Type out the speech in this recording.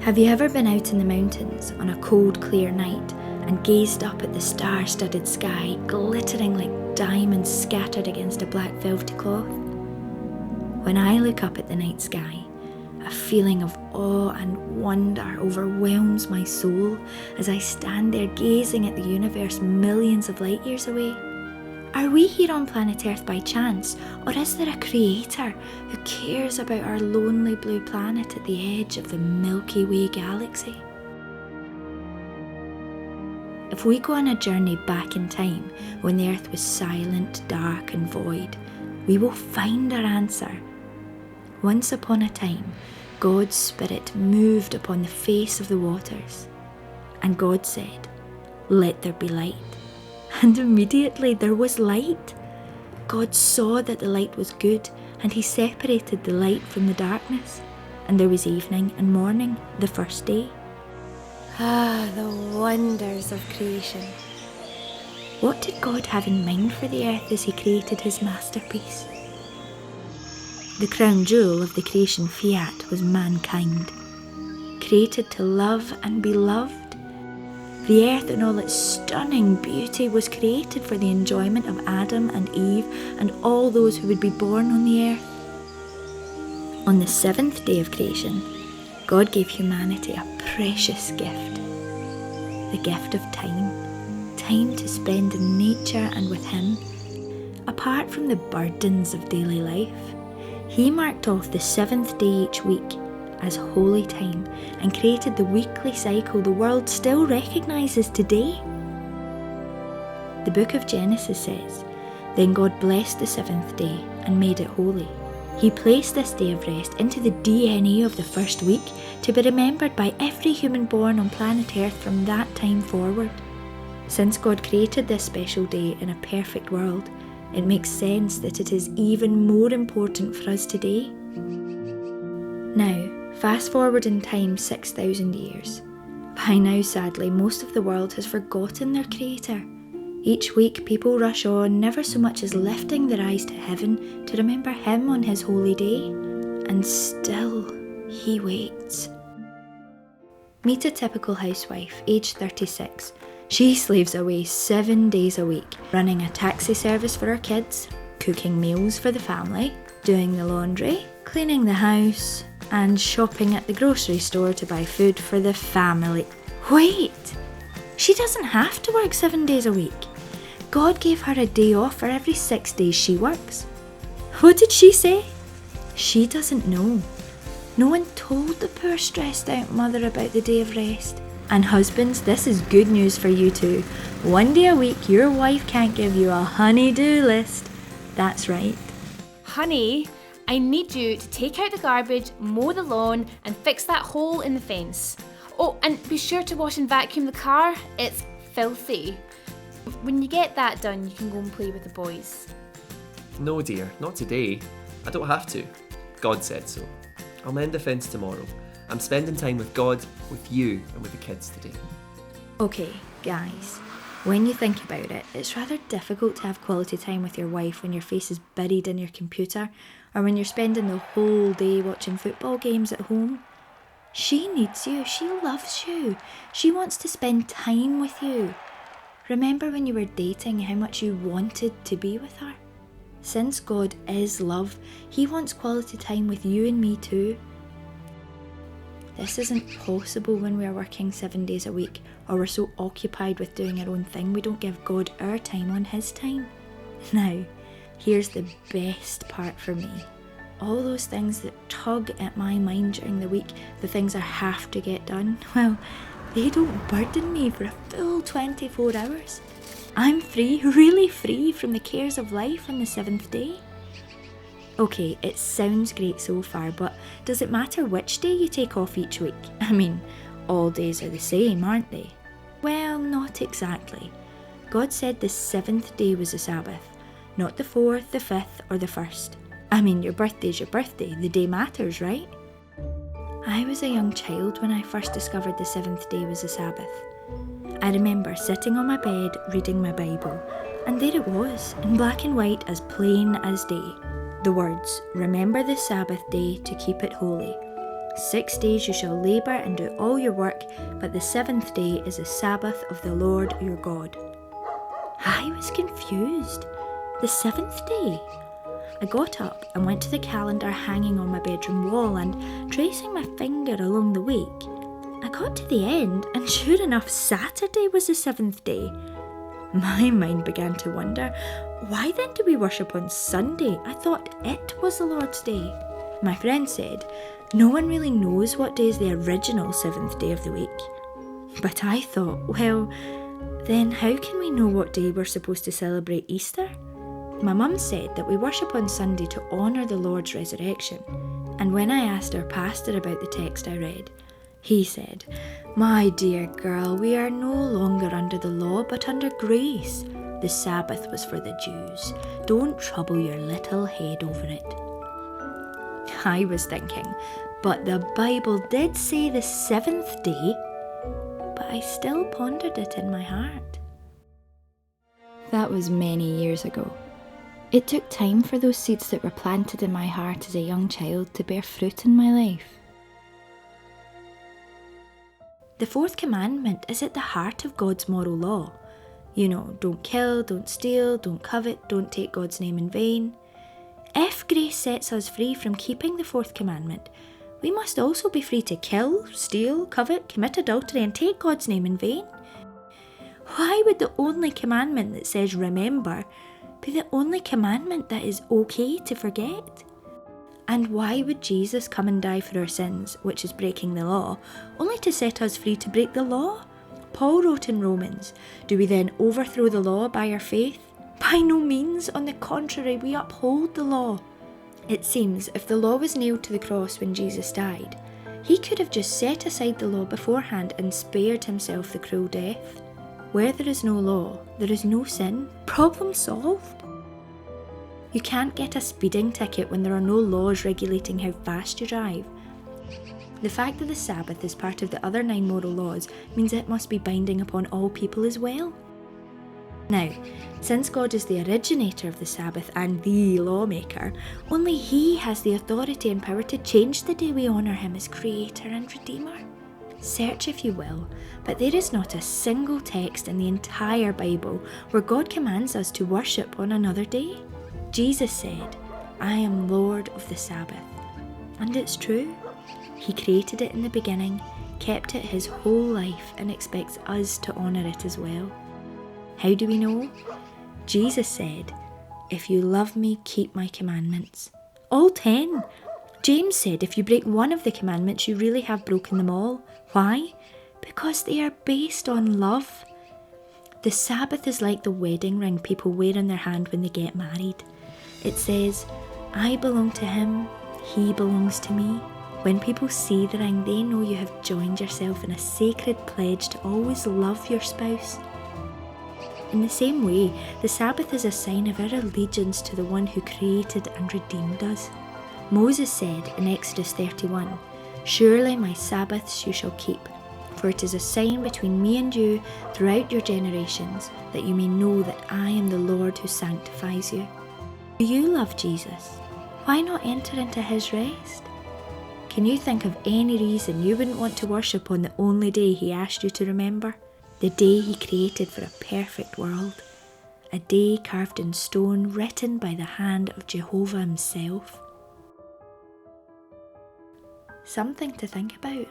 Have you ever been out in the mountains on a cold, clear night and gazed up at the star-studded sky, glittering like diamonds scattered against a black velvety cloth? When I look up at the night sky, a feeling of awe and wonder overwhelms my soul as I stand there gazing at the universe millions of light years away. Are we here on planet Earth by chance, or is there a creator who cares about our lonely blue planet at the edge of the Milky Way galaxy? If we go on a journey back in time when the Earth was silent, dark and void, we will find our answer. Once upon a time, God's Spirit moved upon the face of the waters, and God said, "Let there be light." And immediately there was light. God saw that the light was good, and he separated the light from the darkness. And there was evening and morning, the first day. Ah, the wonders of creation. What did God have in mind for the earth as he created his masterpiece? The crown jewel of the creation fiat was mankind, created to love and be loved. The earth in all its stunning beauty was created for the enjoyment of Adam and Eve and all those who would be born on the earth. On the seventh day of creation, God gave humanity a precious gift, the gift of time to spend in nature and with him. Apart from the burdens of daily life, he marked off the seventh day each week as holy time and created the weekly cycle the world still recognises today. The book of Genesis says, "Then God blessed the seventh day and made it holy." He placed this day of rest into the DNA of the first week to be remembered by every human born on planet Earth from that time forward. Since God created this special day in a perfect world, it makes sense that it is even more important for us today. Now, fast forward in time 6,000 years. By now, sadly, most of the world has forgotten their creator. Each week, people rush on, never so much as lifting their eyes to heaven to remember him on his holy day. And still, he waits. Meet a typical housewife, aged 36. She slaves away 7 days a week, running a taxi service for her kids, cooking meals for the family, doing the laundry, cleaning the house, and shopping at the grocery store to buy food for the family. Wait! She doesn't have to work 7 days a week. God gave her a day off for every 6 days she works. What did she say? She doesn't know. No one told the poor stressed out mother about the day of rest. And husbands, this is good news for you too. 1 day a week your wife can't give you a honey-do list. That's right. Honey, I need you to take out the garbage, mow the lawn and fix that hole in the fence. Oh, and be sure to wash and vacuum the car. It's filthy. When you get that done, you can go and play with the boys. No dear, not today. I don't have to. God said so. I'll mend the fence tomorrow. I'm spending time with God, with you and with the kids today. Okay, guys, when you think about it, it's rather difficult to have quality time with your wife when your face is buried in your computer or when you're spending the whole day watching football games at home. She needs you, she loves you, she wants to spend time with you. Remember when you were dating how much you wanted to be with her? Since God is love, he wants quality time with you and me too. This isn't possible when we are working 7 days a week or we're so occupied with doing our own thing we don't give God our time on his time. Now, here's the best part for me. All those things that tug at my mind during the week, the things I have to get done, well, they don't burden me for a full 24 hours. I'm free, really free from the cares of life on the 7th day. Okay, it sounds great so far, but does it matter which day you take off each week? I mean, all days are the same, aren't they? Well, not exactly. God said the 7th day was the Sabbath, not the 4th, the 5th, or the 1st. I mean, your birthday's your birthday, the day matters, right? I was a young child when I first discovered the 7th day was the Sabbath. I remember sitting on my bed reading my Bible, and there it was, in black and white, as plain as day. The words, "Remember the Sabbath day to keep it holy." 6 days you shall labour and do all your work, but the 7th day is the Sabbath of the Lord your God." I was confused. The 7th day? I got up and went to the calendar hanging on my bedroom wall, and tracing my finger along the week, I got to the end, and sure enough, Saturday was the 7th day. My mind began to wonder, why then do we worship on Sunday? I thought it was the Lord's day. My friend said, no one really knows what day is the original 7th day of the week. But I thought, well, then how can we know what day we're supposed to celebrate Easter? My mum said that we worship on Sunday to honour the Lord's resurrection, and when I asked our pastor about the text I read, he said, "My dear girl, we are no longer under the law but under grace. The Sabbath was for the Jews. Don't trouble your little head over it." I was thinking, but the Bible did say the 7th day, but I still pondered it in my heart. That was many years ago. It took time for those seeds that were planted in my heart as a young child to bear fruit in my life. The 4th commandment is at the heart of God's moral law. You know, don't kill, don't steal, don't covet, don't take God's name in vain. If grace sets us free from keeping the 4th commandment, we must also be free to kill, steal, covet, commit adultery and take God's name in vain. Why would the only commandment that says remember be the only commandment that is okay to forget? And why would Jesus come and die for our sins, which is breaking the law, only to set us free to break the law? Paul wrote in Romans, do we then overthrow the law by our faith? By no means, on the contrary, we uphold the law. It seems if the law was nailed to the cross when Jesus died, he could have just set aside the law beforehand and spared himself the cruel death. Where there is no law, there is no sin. Problem solved. You can't get a speeding ticket when there are no laws regulating how fast you drive. The fact that the Sabbath is part of the other 9 moral laws means it must be binding upon all people as well. Now, since God is the originator of the Sabbath and the lawmaker, only he has the authority and power to change the day we honour him as Creator and Redeemer. Search if you will, but there is not a single text in the entire Bible where God commands us to worship on another day. Jesus said, "I am Lord of the Sabbath." And it's true. He created it in the beginning, kept it his whole life, and expects us to honour it as well. How do we know? Jesus said, "If you love me, keep my commandments." All 10. James said, if you break one of the commandments, you really have broken them all. Why? Because they are based on love. The Sabbath is like the wedding ring people wear on their hand when they get married. It says, I belong to him, he belongs to me. When people see the ring, they know you have joined yourself in a sacred pledge to always love your spouse. In the same way, the Sabbath is a sign of our allegiance to the one who created and redeemed us. Moses said in Exodus 31, "Surely my Sabbaths you shall keep, for it is a sign between me and you throughout your generations, that you may know that I am the Lord who sanctifies you." Do you love Jesus? Why not enter into his rest? Can you think of any reason you wouldn't want to worship on the only day he asked you to remember? The day he created for a perfect world. A day carved in stone, written by the hand of Jehovah himself. Something to think about.